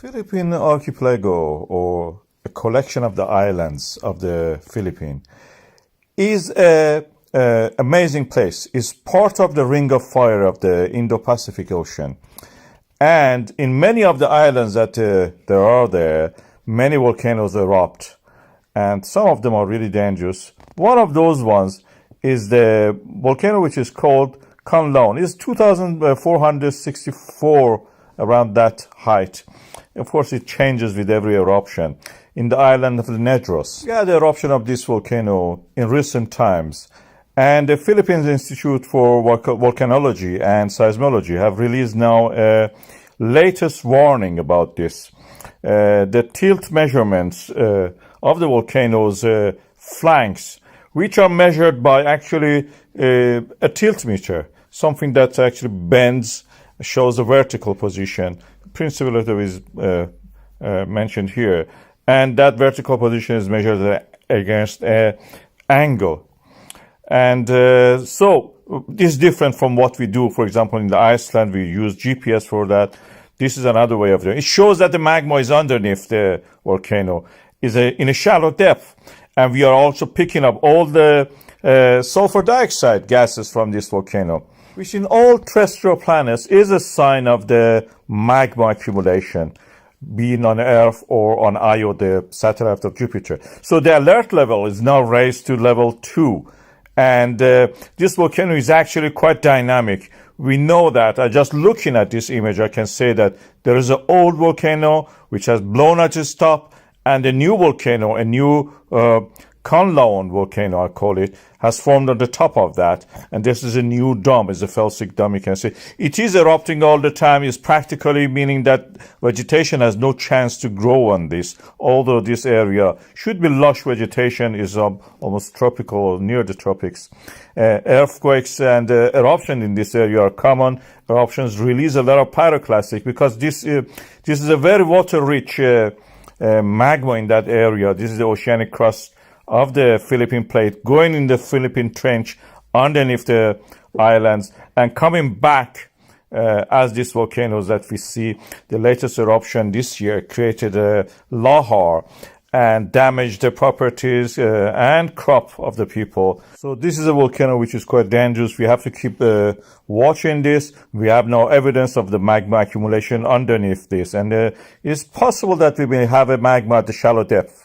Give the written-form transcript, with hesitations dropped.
Philippine archipelago, or a collection of the islands of the Philippines, is a amazing place. It's part of the ring of fire of the Indo-Pacific Ocean. And in many of the islands that there are there, many volcanoes erupt. And some of them are really dangerous. One of those ones is the volcano which is called Kanlaon. It's 2,464, around that height. Of course, it changes with every eruption. In the island of the Negros, we had the eruption of this volcano in recent times. And the Philippines Institute for Volcanology and Seismology have released now a latest warning about this. The tilt measurements of the volcano's flanks, which are measured by actually a tilt meter, something that actually bends, shows a vertical position. The principle is mentioned here. And that vertical position is measured against an angle. And so this is different from what we do. For example, in the Iceland, we use GPS for that. This is another way of doing it. It shows that the magma is underneath the volcano, is in a shallow depth. And we are also picking up all the sulfur dioxide gases from this volcano, which in all terrestrial planets is a sign of the magma accumulation, being on Earth or on Io, the satellite of Jupiter. So the alert level is now raised to level 2. And this volcano is actually quite dynamic. We know that. Just looking at this image, I can say that there is an old volcano which has blown at its top, and a new volcano, a new Kanlaon volcano, I call it, has formed on the top of that. And this is a new dome, it's a felsic dome, you can see. It is erupting all the time. It's practically meaning that vegetation has no chance to grow on this, although this area should be lush vegetation, is almost tropical or near the tropics. Earthquakes and eruption in this area are common. Eruptions release a lot of pyroclastic because this is a very water-rich magma in that area. This is the oceanic crust of the Philippine plate going in the Philippine trench underneath the islands and coming back as these volcanoes that we see. The latest eruption this year created a lahar and damaged the properties and crop of the people. So this is a volcano which is quite dangerous. We have to keep watching this. We have no evidence of the magma accumulation underneath this. And it's possible that we may have a magma at the shallow depth.